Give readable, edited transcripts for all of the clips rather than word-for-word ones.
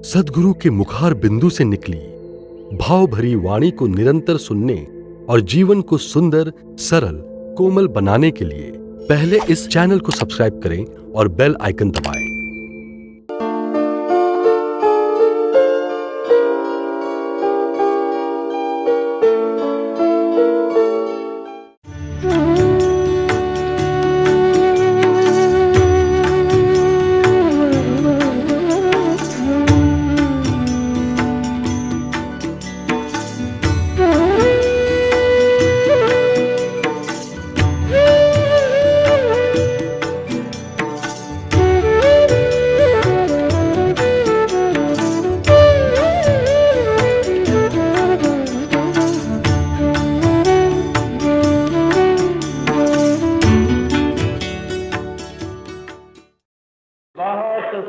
सद्गुरु के मुखार बिंदु से निकली भाव भरी वाणी को निरंतर सुनने और जीवन को सुंदर, सरल, कोमल बनाने के लिए पहले इस चैनल को सब्सक्राइब करें और बेल आइकन दबाएं।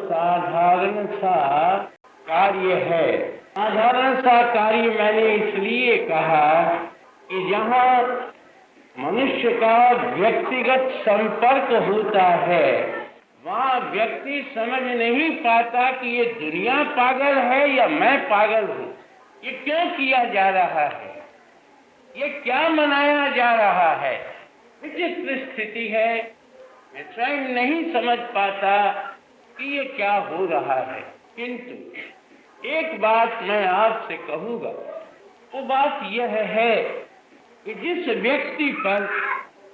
साधारण सा कार्य है। साधारण सा कार्य मैंने इसलिए कहा कि जहाँ मनुष्य का व्यक्तिगत संपर्क होता है वहाँ व्यक्ति समझ नहीं पाता कि ये दुनिया पागल है या मैं पागल हूँ। ये क्यों किया जा रहा है, ये क्या मनाया जा रहा है। विचित्र स्थिति है, मैं स्वयं नहीं समझ पाता कि ये क्या हो रहा है। किंतु एक बात मैं आपसे कहूँगा, वो बात यह है कि जिस व्यक्ति पर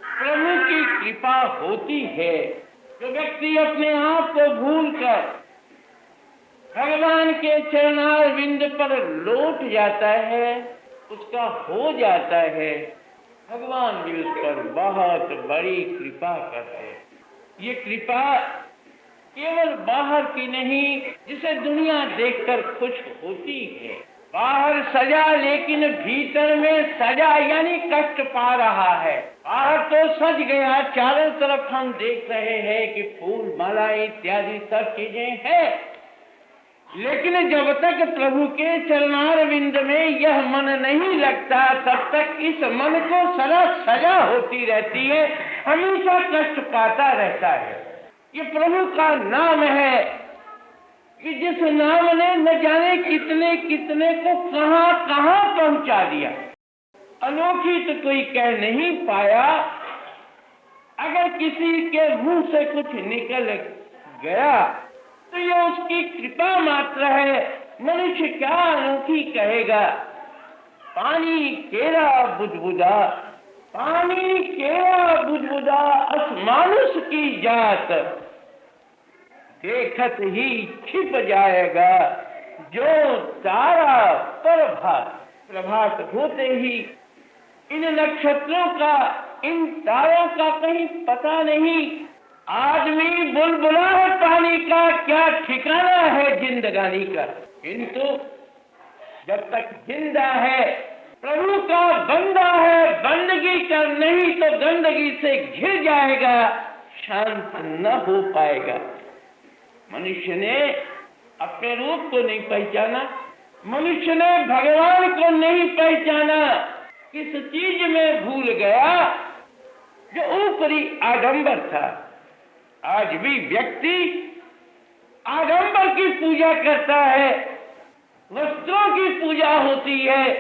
प्रभु की कृपा होती है, जो व्यक्ति अपने आप को भूलकर भगवान के चरणारविंद पर लौट जाता है, उसका हो जाता है, भगवान भी उस पर बहुत बड़ी कृपा करते हैं। ये कृपा केवल बाहर की नहीं, जिसे दुनिया देखकर खुश होती है। बाहर सजा लेकिन भीतर में सजा यानी कष्ट पा रहा है। बाहर तो सज गया, चारों तरफ हम देख रहे हैं कि फूल माला इत्यादि सब चीजें हैं, लेकिन जब तक प्रभु के चरणारविंद में यह मन नहीं लगता तब तक इस मन को सदा सजा होती रहती है, हमेशा कष्ट पाता रहता है। ये प्रभु का नाम है कि जिस नाम ने न जाने कितने कितने को कहां कहां पहुंचा दिया। अनोखी तो कोई कह नहीं पाया। अगर किसी के मुंह से कुछ निकल गया तो ये उसकी कृपा मात्र है। मनुष्य क्या अनोखी कहेगा। पानी केरा बुदबुदा, पानी केरा बुदबुदा, असमानुष की जात, देखत ही छिप जाएगा जो तारा प्रभात। प्रभात होते ही इन नक्षत्रों का, इन तारों का कहीं पता नहीं। आदमी बुलबुला है पानी का, क्या ठिकाना है जिंदगानी का। किंतु जब तक जिंदा है, प्रभु का बंदा है, बंदगी कर नहीं तो गंदगी से घिर जाएगा, शांत न हो पाएगा। मनुष्य ने अपने रूप को नहीं पहचाना, मनुष्य ने भगवान को नहीं पहचाना। किस चीज में भूल गया? जो ऊपरी आडंबर था। आज भी व्यक्ति आडंबर की पूजा करता है, वस्त्रों की पूजा होती है,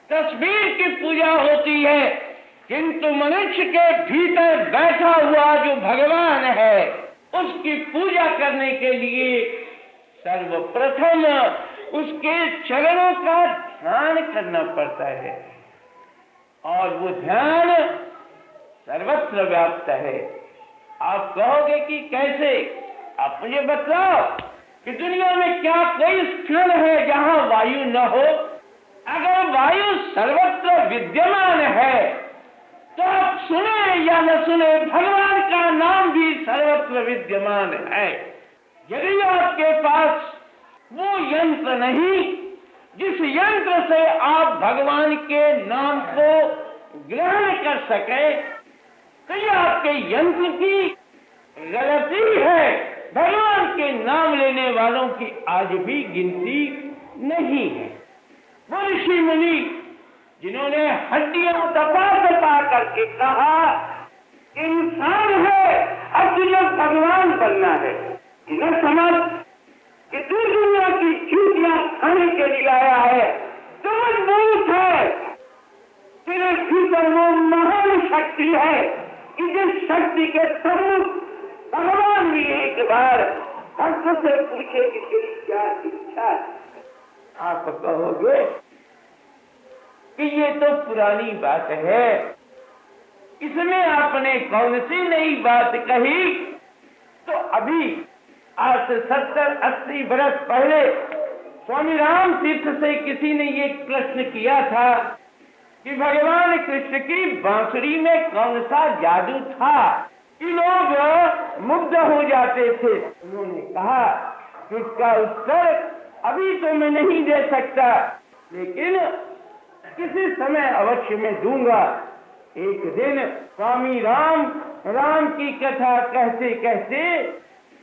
तस्वीर की पूजा होती है, किंतु मनुष्य के भीतर बैठा हुआ जो भगवान है उसकी पूजा करने के लिए सर्वप्रथम उसके चरणों का ध्यान करना पड़ता है, और वो ध्यान सर्वत्र व्याप्त है। आप कहोगे कि कैसे? आप मुझे बताओ कि दुनिया में क्या कोई स्थल है जहां वायु न हो? अगर वायु सर्वत्र विद्यमान है तो आप सुने या न सुने, भगवान का नाम भी सर्वत्र विद्यमान है। यदि आपके पास वो यंत्र नहीं जिस यंत्र से आप भगवान के नाम को ग्रहण कर सके, तो ये आपके यंत्र की गलती है। भगवान के नाम लेने वालों की आज भी गिनती नहीं है। वो ऋषि मुनि जिन्होंने हड्डियां दबा दबा करके कहा इंसान है, अब तुझे भगवान बनना है, न समझ कि तू दुनिया की उठाने के लिए आया है, तो मजबूत है। तेरे भीतर वो महान शक्ति है कि जिस शक्ति के प्रमुख भगवान भी एक बार भक्त से पूछे कि तेरी क्या इच्छा है। आप कहोगे कि ये तो पुरानी बात है, इसमें आपने कौन सी नई बात कही। तो अभी आज से 70-80 बरस पहले स्वामी राम तीर्थ से किसी ने ये प्रश्न किया था कि भगवान कृष्ण की बांसुरी में कौन सा जादू था कि लोग मुग्ध हो जाते थे। उन्होंने कहा कि इसका उत्तर अभी तो मैं नहीं दे सकता, लेकिन किसी समय अवश्य मैं दूंगा। एक दिन स्वामी राम की कथा कहते कहते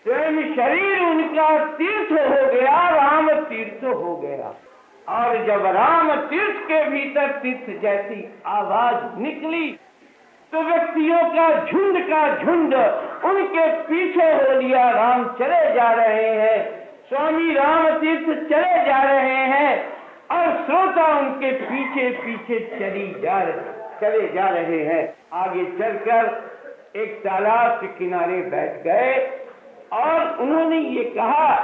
स्वयं शरीर उनका तीर्थ हो गया, राम तीर्थ हो गया। और जब राम तीर्थ के भीतर तीर्थ जैसी आवाज निकली तो व्यक्तियों का झुंड उनके पीछे हो लिया। राम चले जा रहे हैं, स्वामी राम तीर्थ चले जा रहे हैं और श्रोता उनके पीछे पीछे चले जा रहे हैं। आगे चलकर एक तालाब के किनारे बैठ गए और उन्होंने ये कहा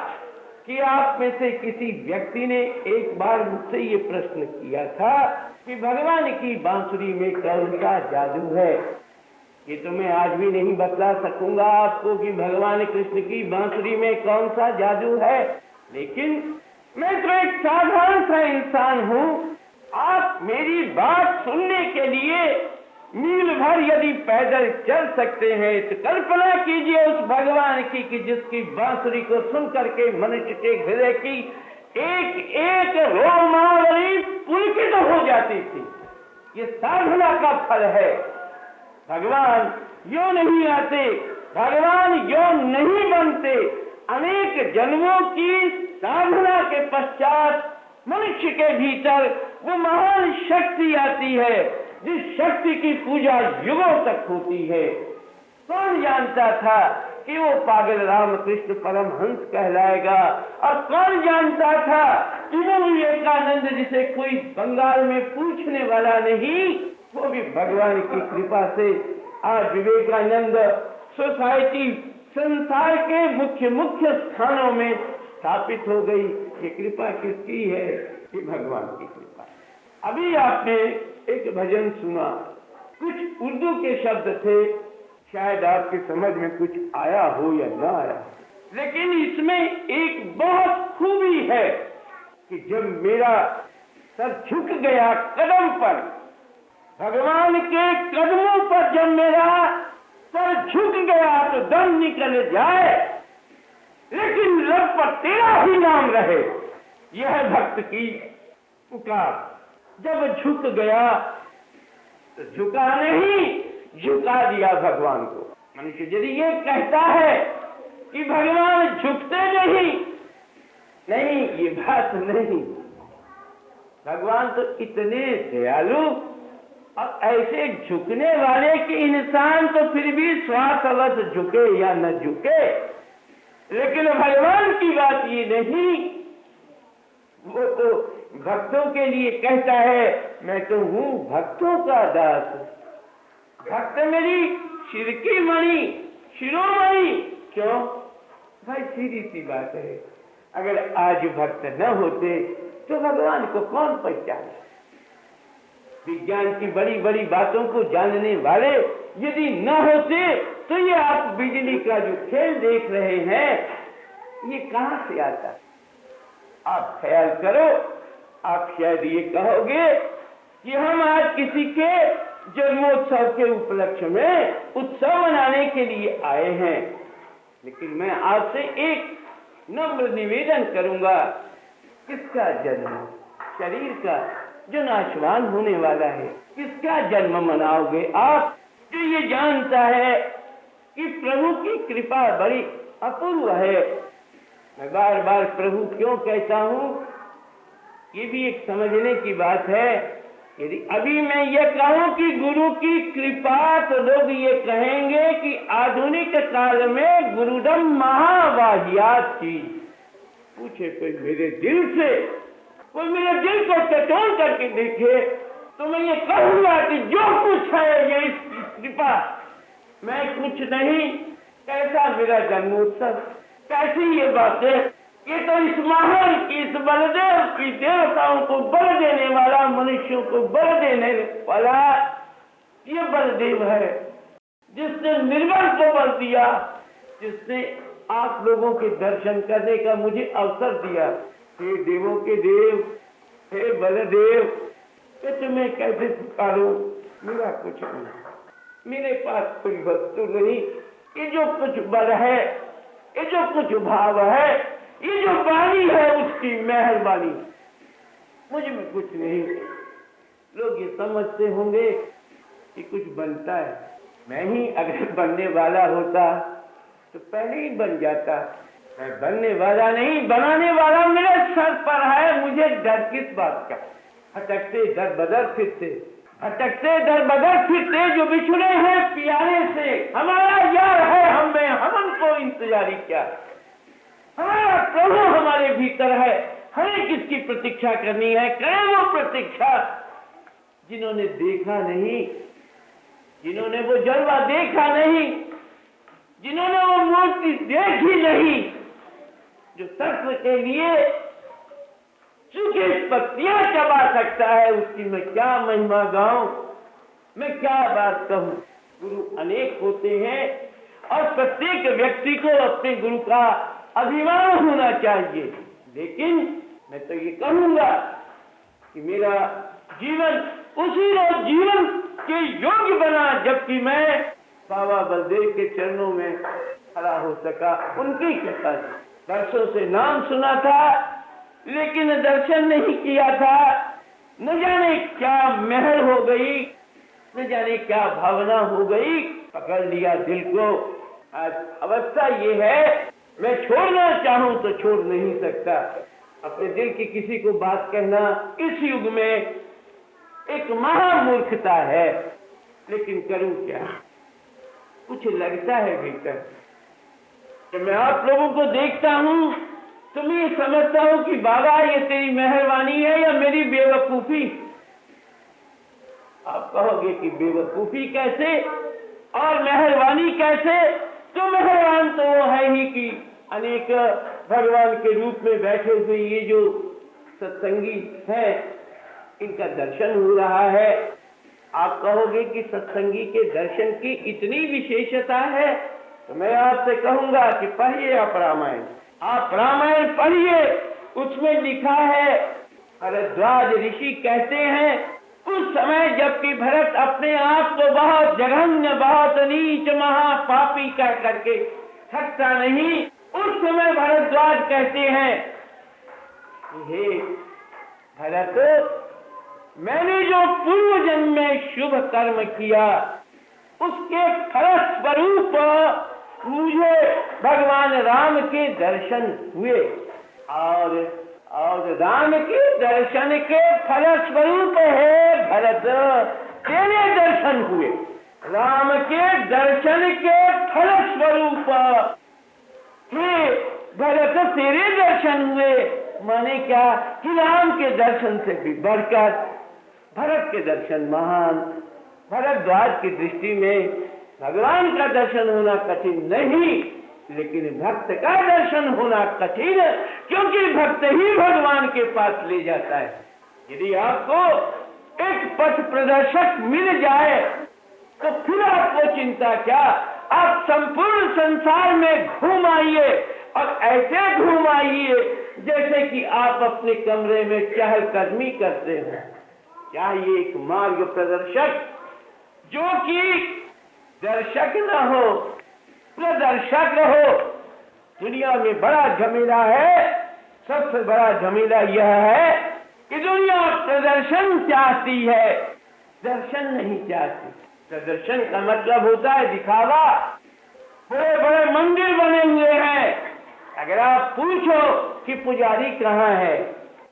कि आप में से किसी व्यक्ति ने एक बार मुझसे ये प्रश्न किया था कि भगवान की बांसुरी में कौन सा जादू है। ये तो मैं आज भी नहीं बतला सकूंगा आपको कि भगवान कृष्ण की बांसुरी में कौन सा जादू है, लेकिन मैं तो एक साधारण सा इंसान हूँ। आप मेरी बात सुनने के लिए मील भर यदि पैदल चल सकते हैं तो कल्पना कीजिए उस भगवान की कि जिसकी बांसुरी को सुन करके मनुष्य के हृदय की एक एक रोमावली पुलकित हो जाती थी। ये साधना का फल है। भगवान यो नहीं आते, भगवान यो नहीं बनते। अनेक जन्मों की साधना के पश्चात मनुष्य के भीतर वो महान शक्ति आती है जिस शक्ति की पूजा युगों तक होती है। कौन जानता था कि वो पागल रामकृष्ण परमहंस कहलाएगा, और कौन जानता था कि वो विवेकानंद जिसे कोई बंगाल में पूछने वाला नहीं, वो भी भगवान की कृपा से आज विवेकानंद सोसाइटी संसार के मुख्य स्थानों में स्थापित हो गई। ये कृपा किसकी है? ये भगवान की कृपा। अभी आपने एक भजन सुना, कुछ उर्दू के शब्द थे, शायद आपकी समझ में कुछ आया हो या ना आया, लेकिन इसमें एक बहुत खूबी है कि जब मेरा सर झुक गया कदम पर, भगवान के कदमों पर जब मेरा सर झुक गया तो दम निकल जाए, लेकिन लब पर तेरा ही नाम रहे। यह भक्त की पुकार। जब झुक गया तो झुका नहीं, झुका दिया भगवान को। मनुष्य यदि ये कहता है कि भगवान झुकते नहीं, ये बात नहीं। भगवान तो इतने दयालु, और ऐसे झुकने वाले कि इंसान तो फिर भी स्वार्थवश झुके या न झुके, लेकिन भगवान की बात ये नहीं। वो तो भक्तों के लिए कहता है, मैं तो हूँ भक्तों का दास। भक्त मेरी सिर की मणि, शिरोमणि। क्यों भाई? सीधी सी बात है, अगर आज भक्त न होते तो भगवान को कौन पहचाने? विज्ञान की बड़ी बड़ी बातों को जानने वाले यदि न होते तो ये आप बिजली का जो खेल देख रहे हैं, ये कहां से आता? आप ख्याल करो, आप शायद ये कहोगे कि हम आज किसी के जन्मोत्सव के उपलक्ष्य में उत्सव मनाने के लिए आए हैं, लेकिन मैं आपसे एक नम्र निवेदन करूंगा। किसका जन्म? शरीर का जो नाशवान होने वाला है। किसका जन्म मनाओगे आप? जो ये जानता है कि प्रभु की कृपा बड़ी अपूर्व है। मैं बार बार प्रभु क्यों कहता हूँ, ये भी एक समझने की बात है। यदि अभी मैं ये कहूँ कि गुरु की कृपा, तो लोग ये कहेंगे कि आधुनिक काल में गुरुदम महावाहियात चीज। पूछे कोई मेरे दिल से, कोई मेरे दिल को टटोल करके देखे, तो मैं ये कहूंगा कि जो कुछ है ये इसकी कृपा, मैं कुछ नहीं। कैसा मेरा जन्मोत्सव, कैसी ये बातें, ये तो इस महान की, इस बलदेव की, देवताओं को बल देने वाला, मनुष्यों को बल देने वाला ये बलदेव है, जिसने निर्बल को बल दिया, जिसने आप लोगों के दर्शन करने का मुझे अवसर दिया। हे देवों के देव, हे बलदेव, कि तुम्हें कैसे पुकारूं? मेरा कुछ नहीं, मेरे पास कोई वस्तु नहीं। ये जो कुछ बल है, ये जो कुछ भाव है, ये जो वाणी है, उसकी मेहरबानी, मुझ में कुछ नहीं। लोग ये समझते होंगे कि कुछ बनता है, मैं ही अगर बनने वाला होता तो पहले ही बन जाता। मैं बनने वाला नहीं, बनाने वाला मेरे सर पर है। मुझे डर किस बात का? भटकते दर बदर फिरते, भटकते दर बदर फिरते, जो बिछुड़े हैं प्यारे से, हमारा यार है हमें, हमको इंतजारी क्या? हमारा प्रभु हमारे भीतर है, हमें किसकी प्रतीक्षा करनी है? करें वो प्रतीक्षा जिन्होंने देखा नहीं, जिन्होंने वो जलवा देखा नहीं, जिन्होंने वो मूर्ति देखी नहीं, जो तत्व के लिए सूखी पत्तियां चबा सकता है, उसकी मैं क्या महिमा गाऊं, मैं क्या बात कहूं? गुरु अनेक होते हैं और प्रत्येक व्यक्ति को अपने गुरु का अभिमान होना चाहिए। लेकिन मैं तो ये कहूंगा कि मेरा जीवन उसी रोज जीवन के योग्य बना जबकि मैं बाबा बलदेव के चरणों में खड़ा हो सका। उनकी कृपा से वर्षों से नाम सुना था, लेकिन दर्शन नहीं किया था। न जाने क्या महर हो गई, न जाने क्या भावना हो गई, पकड़ लिया दिल को। आज अवस्था ये है, मैं छोड़ना चाहूं तो छोड़ नहीं सकता। अपने दिल की किसी को बात कहना इस युग में एक महामूर्खता है। लेकिन करूं क्या? कुछ लगता है भीतर कि मैं आप लोगों को देखता हूं तो मैं ये समझता हूं कि बाबा ये तेरी मेहरबानी है या मेरी बेवकूफी। आप कहोगे कि बेवकूफी कैसे और मेहरबानी कैसे? तो मेहरबान तो वो है ही कि अनेक भगवान के रूप में बैठे हुए ये जो सत्संगी हैं, इनका दर्शन हो रहा है। आप कहोगे कि सत्संगी के दर्शन की इतनी विशेषता है, तो मैं आपसे कहूंगा कि पढ़िए आप रामायण। आप रामायण पढ़िए, उसमें लिखा है, भरद्वाज ऋषि कहते हैं उस समय जबकि भरत अपने आप को बहुत जघन्य, बहुत नीच, महापापी कह करके थकता नहीं, उस समय भरद्वाज कहते हैं, हे भरत, मैंने जो पूर्व जन्म में शुभ कर्म किया उसके फलस्वरूप मुझे भगवान राम के दर्शन हुए और राम के दर्शन के फलस्वरूप है भरत तेरे दर्शन हुए। राम के दर्शन के फलस्वरूप हे भरत तेरे दर्शन हुए। माने क्या कि राम के दर्शन से भी बढ़कर भरत के दर्शन महान। भरद्वाज की दृष्टि में भगवान का दर्शन होना कठिन नहीं, लेकिन भक्त का दर्शन होना कठिन, क्योंकि भक्त ही भगवान के पास ले जाता है। यदि आपको एक पथ प्रदर्शक मिल जाए तो फिर आपको चिंता क्या? आप संपूर्ण संसार में घूम आइए और ऐसे घूम आइए जैसे कि आप अपने कमरे में चहलकदमी करते हैं। चाहिए एक मार्ग प्रदर्शक जो कि दर्शक न हो, प्रदर्शक हो। दुनिया में बड़ा झमेला है, सबसे बड़ा झमेला यह है कि दुनिया प्रदर्शन चाहती है, दर्शन नहीं चाहती। प्रदर्शन का मतलब होता है दिखावा। बड़े बड़े मंदिर बने हुए हैं, अगर आप पूछो कि पुजारी कहाँ है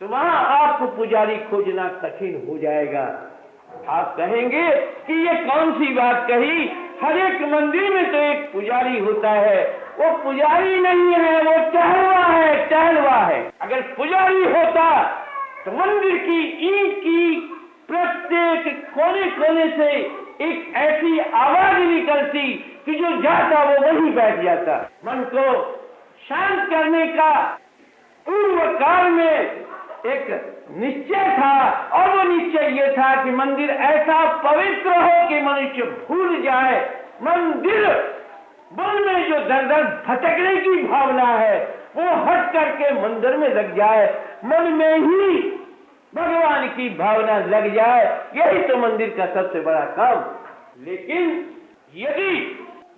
तो वहां आपको पुजारी खोजना कठिन हो जाएगा। आप कहेंगे कि ये कौन सी बात कही, हर एक मंदिर में तो एक पुजारी होता है, वो पुजारी नहीं है, वो टहलवा है। अगर पुजारी होता तो मंदिर की ईंट की प्रत्येक कोने कोने से एक ऐसी आवाज निकलती कि जो जाता वो वहीं बैठ जाता। मन को शांत करने का पूर्व काल में एक निश्चय था, और वो निश्चय ये था कि मंदिर ऐसा पवित्र हो कि मनुष्य भूल जाए, मंदिर मन में जो दर दर भटकने की भावना है वो हट करके मंदिर में लग जाए, मन में ही भगवान की भावना लग जाए। यही तो मंदिर का सबसे बड़ा काम। लेकिन यदि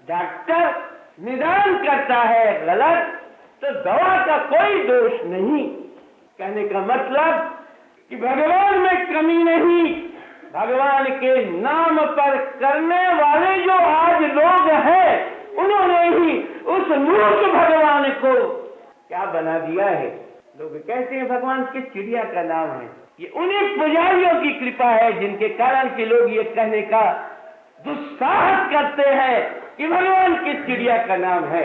डॉक्टर निदान करता है गलत, तो दवा का कोई दोष नहीं। कहने का मतलब कि भगवान में कमी नहीं, भगवान के नाम पर करने वाले जो आज लोग हैं उन्होंने ही उस मूर्ख भगवान को क्या बना दिया है। लोग कहते हैं भगवान के चिड़िया का नाम है। ये उन्हीं पुजारियों की कृपा है जिनके कारण के लोग ये कहने का दुस्साहस करते हैं कि भगवान की चिड़िया का नाम है।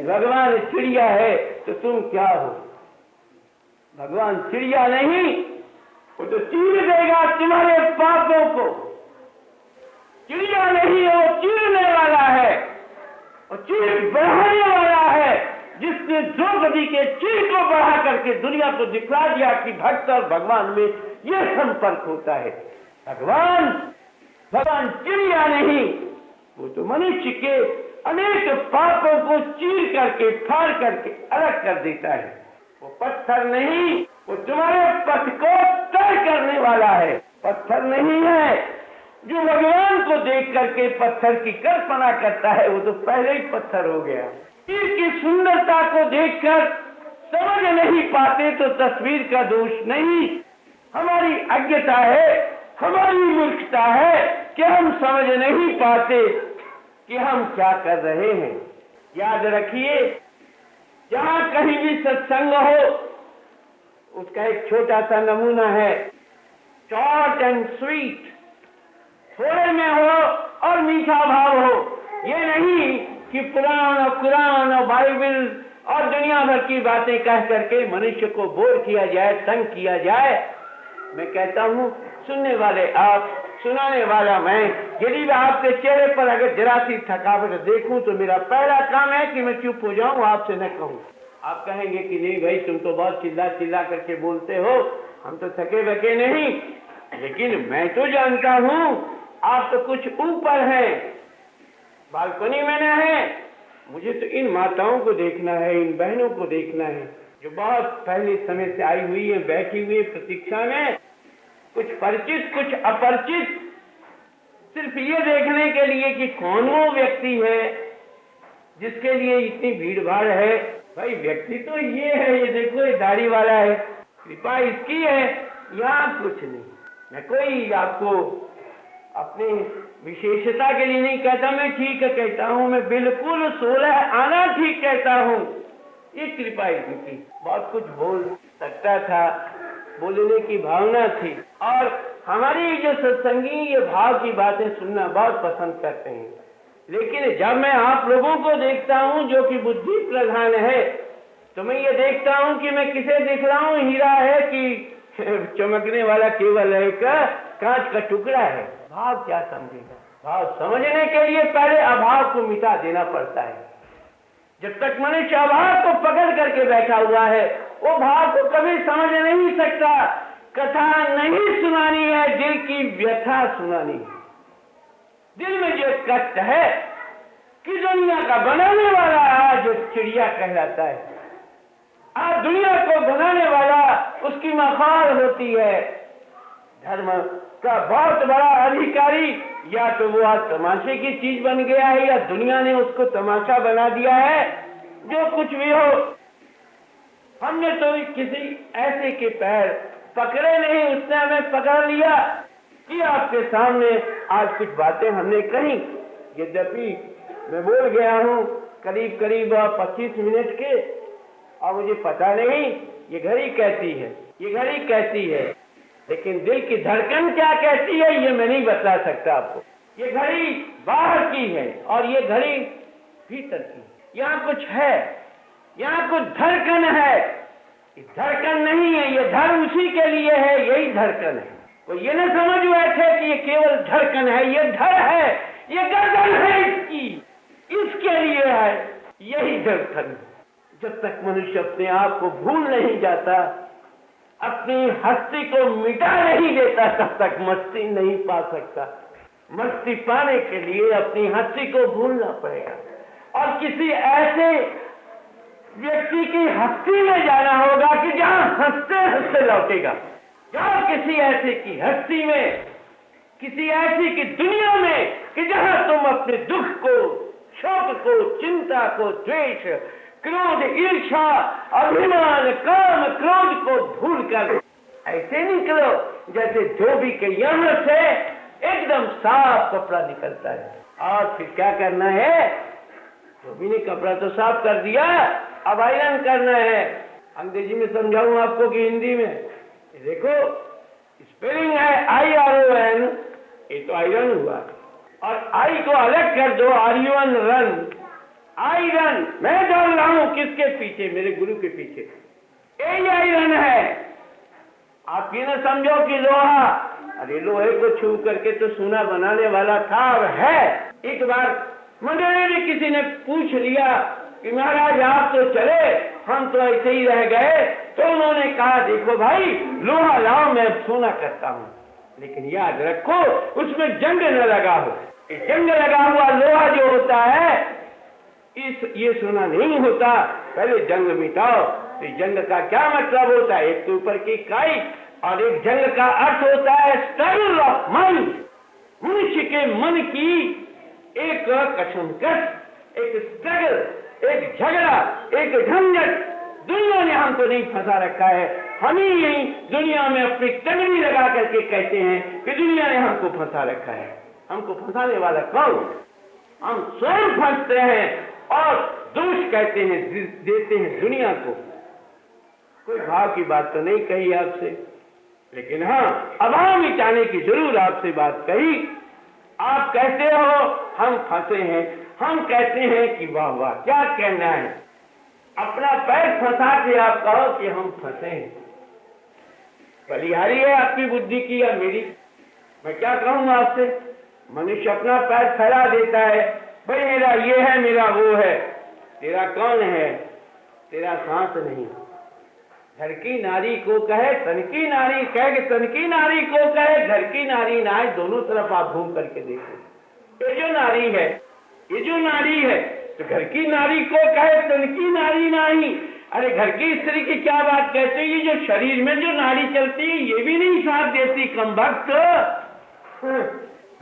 भगवान चिड़िया है तो तुम क्या हो? भगवान चिड़िया नहीं, वो तो चीर देगा तुम्हारे पापों को। चिड़िया नहीं है, वो चीरने वाला है और चीर बढ़ाने वाला है, जिसने द्रौपदी के चीर को बढ़ा करके दुनिया को दिखला दिया कि भक्त और भगवान में यह संपर्क होता है। भगवान चिड़िया नहीं, वो तो मनुष्य के अनेक पापों को चीर करके फाड़ करके अलग कर देता है। वो पत्थर नहीं, वो तुम्हारे पथ को तय करने वाला है। पत्थर नहीं है जो भगवान को देख करके पत्थर की कल्पना करता है, वो तो पहले ही पत्थर हो गया। तस्वीर की सुंदरता को देखकर समझ नहीं पाते तो तस्वीर का दोष नहीं, हमारी अज्ञता है, हमारी मूर्खता है कि हम समझ नहीं पाते कि हम क्या कर रहे हैं। याद रखिए, जहाँ कहीं भी सत्संग हो उसका एक छोटा सा नमूना है, शॉर्ट एंड स्वीट। थोड़े में हो और मीठा भाव हो। ये नहीं कि पुराण और कुरान और बाइबल और दुनिया भर की बातें कह करके मनुष्य को बोर किया जाए, तंग किया जाए। मैं कहता हूँ, सुनने वाले आप, सुनाने वाला मैं। यदि आपके चेहरे पर अगर जरा सी थकावट देखूं तो मेरा पहला काम है कि मैं चुप हो जाऊं, आपसे न कहूं। आप कहेंगे कि नहीं भाई, तुम तो बहुत चिल्ला चिल्ला करके बोलते हो, हम तो थके बके नहीं। लेकिन मैं तो जानता हूँ आप तो कुछ ऊपर हैं, बालकनी में न है। मुझे तो इन माताओं को देखना है, इन बहनों को देखना है जो बहुत पहले समय से आई हुई है, बैठी हुई है प्रतीक्षा में, कुछ परिचित कुछ अपरिचित, सिर्फ ये देखने के लिए कि कौन वो व्यक्ति है जिसके लिए इतनी भीड़ भाड़ है। भाई व्यक्ति तो ये है, ये देखो ये दाढ़ी वाला है, कृपा इसकी है, यहाँ कुछ नहीं। मैं कोई आपको अपनी विशेषता के लिए नहीं कहता, मैं ठीक है कहता हूँ, मैं बिल्कुल 16 आना ठीक कहता हूँ। ये कृपा इसकी। बहुत कुछ बोल सकता था, बोलने की भावना थी, और हमारी जो सत्संगी ये भाव की बातें सुनना बहुत पसंद करते हैं। लेकिन जब मैं आप लोगों को देखता हूँ जो कि बुद्धि प्रधान है, तो मैं ये देखता हूँ कि मैं किसे दिख रहा हूँ, हीरा है कि चमकने वाला केवल एक कांच का टुकड़ा है। भाव क्या समझेगा? भाव समझने के लिए पहले अभाव को मिटा देना पड़ता है। जब तक मनुष्य अभाव को पकड़ करके बैठा हुआ है, वो भाव को कभी समझ नहीं सकता। कथा नहीं सुनानी है, दिल की व्यथा सुनानी है। दिल में जो कष्ट है कि दुनिया का बनाने वाला आज चिड़िया कहलाता है। आज दुनिया को बनाने वाला उसकी मखार होती है। धर्म का बहुत बड़ा अधिकारी या तो वो आज तमाशे की चीज बन गया है, या दुनिया ने उसको तमाशा बना दिया है। जो कुछ भी हो, हमने तो किसी ऐसे के पैर पकड़े नहीं, उसने हमें पकड़ लिया कि आपके सामने आज कुछ बातें हमने कही। यद्यपि मैं बोल गया हूँ करीब करीब 25 मिनट के, और मुझे पता नहीं ये घड़ी कहती है, ये घड़ी कहती है, लेकिन दिल की धड़कन क्या कहती है ये मैं नहीं बता सकता आपको। ये घड़ी बाहर की है और ये घड़ी भीतर की। यहाँ कुछ है, यहाँ कुछ धड़कन है। ये धड़कन नहीं है, ये धड़ उसी के लिए है, यही धड़कन है। तो ये न समझ बैठे कि ये केवल धड़कन है, ये धड़ है, ये गर्दन है इसकी, इसके लिए है, यही धड़कन। जब तक मनुष्य अपने आप को भूल नहीं जाता, अपनी हस्ती को मिटा नहीं देता, तब तक मस्ती नहीं पा सकता। मस्ती पाने के लिए अपनी हस्ती को भूलना पड़ेगा और किसी ऐसे व्यक्ति की हस्ती में जाना होगा कि जहां हंसते हंसते लौटेगा। जाओ किसी ऐसे की हस्ती में, किसी ऐसी की दुनिया में कि जहां तुम अपने दुख को, शोक को, चिंता को, द्वेष, क्रोध, ईर्ष्या, अभिमान, काम, क्रोध को भूलकर ऐसे निकलो जैसे धोबी के यहाँ से एकदम साफ कपड़ा निकलता है। और फिर क्या करना है? धोबी ने कपड़ा तो साफ कर दिया, अब आयरन करना है। अंग्रेजी में समझाऊं आपको कि हिंदी में? देखो, स्पेलिंग है IRON, ये तो आयरन हुआ, और आई को अलग कर दो, RUN, रन, आयरन। मैं डाल रहा हूं किसके पीछे? मेरे गुरु के पीछे। यही आयरन है। आप ये ना समझो कि लोहा, अरे लोहे को छू करके तो सोना बनाने वाला था और है। एक बार मंडली में किसी ने पूछ लिया कि महाराज आप तो चले, हम तो ऐसे ही रह गए। तो उन्होंने कहा देखो भाई, लोहा लाओ, मैं सोना करता हूँ, लेकिन याद रखो उसमें जंग न लगा हो। जंग लगा हुआ लोहा जो होता है ये सोना नहीं होता। पहले जंग मिटाओ। तो जंग का क्या मतलब होता है? एक तो ऊपर की काई, और एक जंग का अर्थ होता है स्ट्रगल ऑफ माइंड। मनुष्य के मन की एक कशमकश, एक स्ट्रगल, एक झगड़ा, एक झंझट। दुनिया ने हमको नहीं फंसा रखा है, हम ही यही दुनिया में अपनी टंगड़ी लगा करके कहते हैं कि दुनिया ने हमको फंसा रखा है। हमको फंसाने वाला कौन? हम स्वयं फंसते हैं और दोष कहते हैं, देते हैं दुनिया को। कोई भाव की बात तो नहीं कही आपसे, लेकिन हाँ, अभाव मिटाने की जरूर आपसे बात कही। आप कहते हो हम फंसे हैं, हम कहते हैं कि वाह वाह, क्या कहना है। अपना पैर फंसा के आप कहो कि हम फंसे हैं। बलिहारी है आपकी बुद्धि की या मेरी? मैं क्या कहूँ आपसे? मनुष्य अपना पैर फैला देता है, भाई मेरा ये है, मेरा वो है। तेरा कौन है? तेरा सांस नहीं। घर की नारी को कहे, तन की नारी कहे, तन की नारी को कहे, घर की नारी ना है। दोनों तरफ आप घूम करके देखो। ये जो नारी है, ये जो नारी है, तो घर की नारी को कहे, तन की नारी नहीं। अरे घर की स्त्री की क्या बात कहते हैं? ये जो शरीर में जो नारी चलती है, ये भी नहीं साथ देती। कमबख्त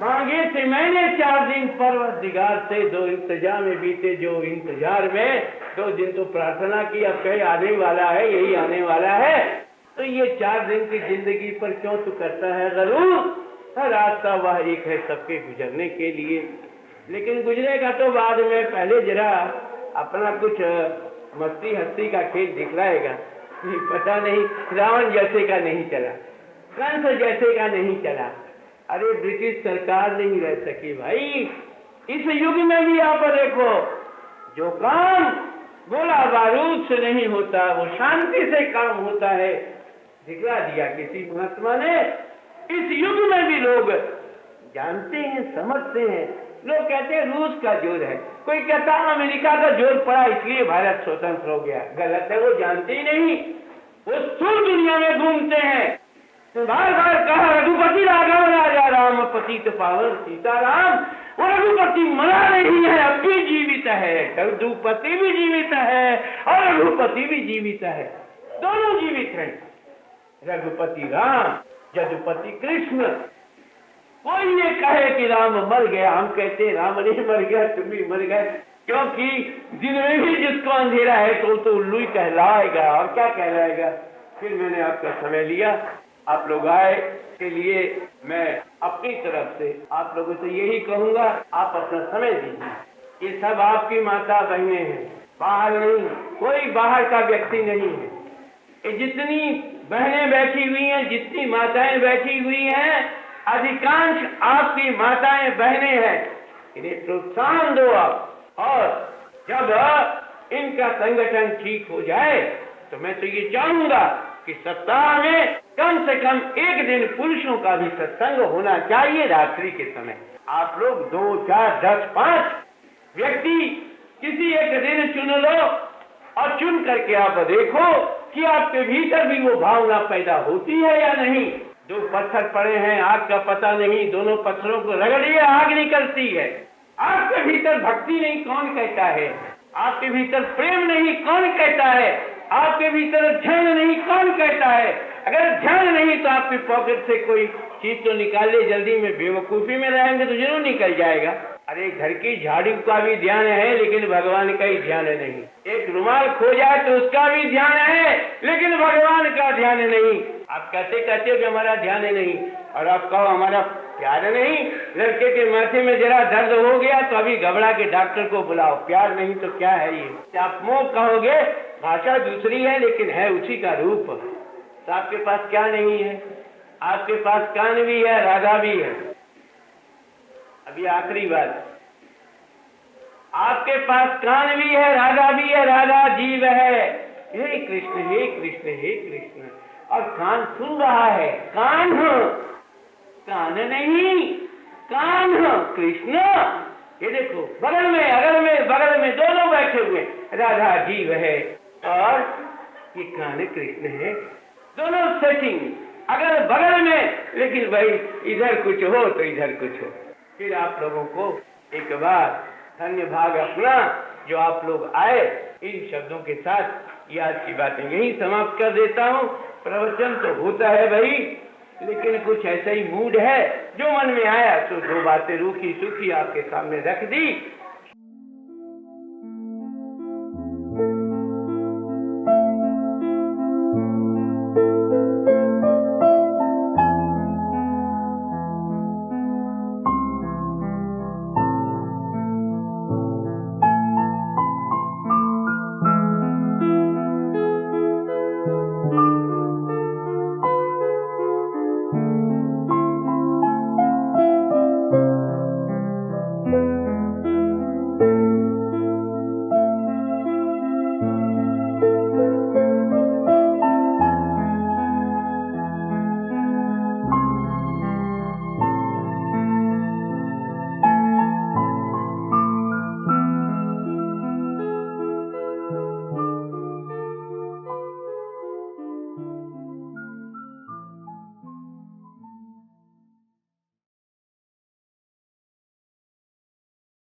मांगे थे मैंने 4 दिन परवरदिगार से, 2 इंतजार में बीते जो इंतजार में, 2 दिन तो प्रार्थना की, अब कहीं आने वाला है, यही आने वाला है। तो ये 4 दिन की जिंदगी पर क्यों तू करता है गरूर? हर रास्ता वह एक है सबके गुजरने के लिए, लेकिन गुजरेगा तो बाद में। पहले जरा अपना कुछ मस्ती हस्ती का खेल दिखलाएगा। पता नहीं रावण जैसे का नहीं चला, कंस जैसे का नहीं चला। अरे ब्रिटिश सरकार नहीं रह सकी भाई। इस युग में भी आप देखो, जो काम गोला बारूद से नहीं होता वो शांति से काम होता है, दिखला दिया किसी महात्मा ने। इस युग में भी लोग जानते हैं, समझते हैं। लोग कहते हैं रूस का जोर है, कोई कहता है अमेरिका का जोर पड़ा इसलिए भारत स्वतंत्र हो गया। गलत है, वो जानते ही नहीं। वो स्थूल दुनिया में घूमते हैं। तो बार बार कहा रघुपति राघव राजा राम पतित पावन सीताराम। वो रघुपति मरा नहीं है, अब भी जीवित है। रघुपति भी जीवित है और रघुपति भी जीवित है, दोनों जीवित हैं। रघुपति राम, जदुपति कृष्ण। कोई ये कहे कि राम मर गया, हम कहते राम नहीं मर गया, तुम भी मर गए। क्योंकि दिन में भी जिसको अंधेरा है तो उल्लू ही कहलाएगा, और क्या कहलाएगा। फिर मैंने आपका समय लिया, आप लोग आए के लिए मैं अपनी तरफ से आप लोगों से यही कहूंगा, आप अपना समय दीजिए। ये सब आपकी माता बहनें हैं, बाहर नहीं, कोई बाहर का व्यक्ति नहीं है। ये जितनी बहनें बैठी हुई हैं, जितनी माताएं बैठी हुई हैं, अधिकांश आपकी माताएं बहनें हैं। इन्हें प्रोत्साहन दो आप, और जब इनका संगठन ठीक हो जाए तो मैं तो ये चाहूंगा कि सप्ताह में कम से कम एक दिन पुरुषों का भी सत्संग होना चाहिए रात्रि के समय। आप लोग 2, 4, 10, 5 व्यक्ति किसी एक दिन चुन लो और चुन करके आप देखो कि आपके भीतर भी वो भावना पैदा होती है या नहीं। 2 पत्थर पड़े हैं, आग का पता नहीं, दोनों पत्थरों को रगड़िए, आग निकलती है। आपके भीतर भक्ति नहीं, कौन कहता है? आपके भीतर प्रेम नहीं, कौन कहता है? आपके भीतर ध्यान नहीं, कौन कहता है? अगर ध्यान नहीं तो आपकी पॉकेट से कोई चीज तो निकाले, जल्दी में बेवकूफी में रहेंगे तो जरूर निकल जाएगा। अरे घर की झाड़ू का भी ध्यान है लेकिन भगवान का ही ध्यान नहीं। एक रुमाल खो जाए तो उसका भी ध्यान है लेकिन भगवान का ध्यान नहीं। आप कहते कहते कि हमारा ध्यान नहीं, और आप कहो हमारा प्यार नहीं। लड़के के माथे में जरा दर्द हो गया तो अभी घबरा के डॉक्टर को बुलाओ, प्यार नहीं तो क्या है ये? आप मुंह कहोगे, भाषा दूसरी है लेकिन है उसी का रूप। तो आपके पास क्या नहीं है? आपके पास कान भी है, राधा भी है। अभी आखिरी बात, आपके पास कान भी है, राधा भी है, राधा जीव है। हे कृष्ण, हे कृष्ण, हे कृष्ण। और कान सुन रहा है, कान कान नहीं, कान कृष्ण। ये देखो बगल में, अगल में, बगल में दोनों बैठे हुए, राधा जीव है और ये कान कृष्ण है। दोनों सेटिंग अगर बगल में, लेकिन भाई इधर कुछ हो तो इधर कुछ हो। फिर आप लोगों को एक बार धन्य भाग अपना जो आप लोग आए। इन शब्दों के साथ ये आज की बातें यही समाप्त कर देता हूँ। प्रवचन तो होता है भाई, लेकिन कुछ ऐसा ही मूड है, जो मन में आया तो 2 बातें रूखी सूखी आपके सामने रख दी।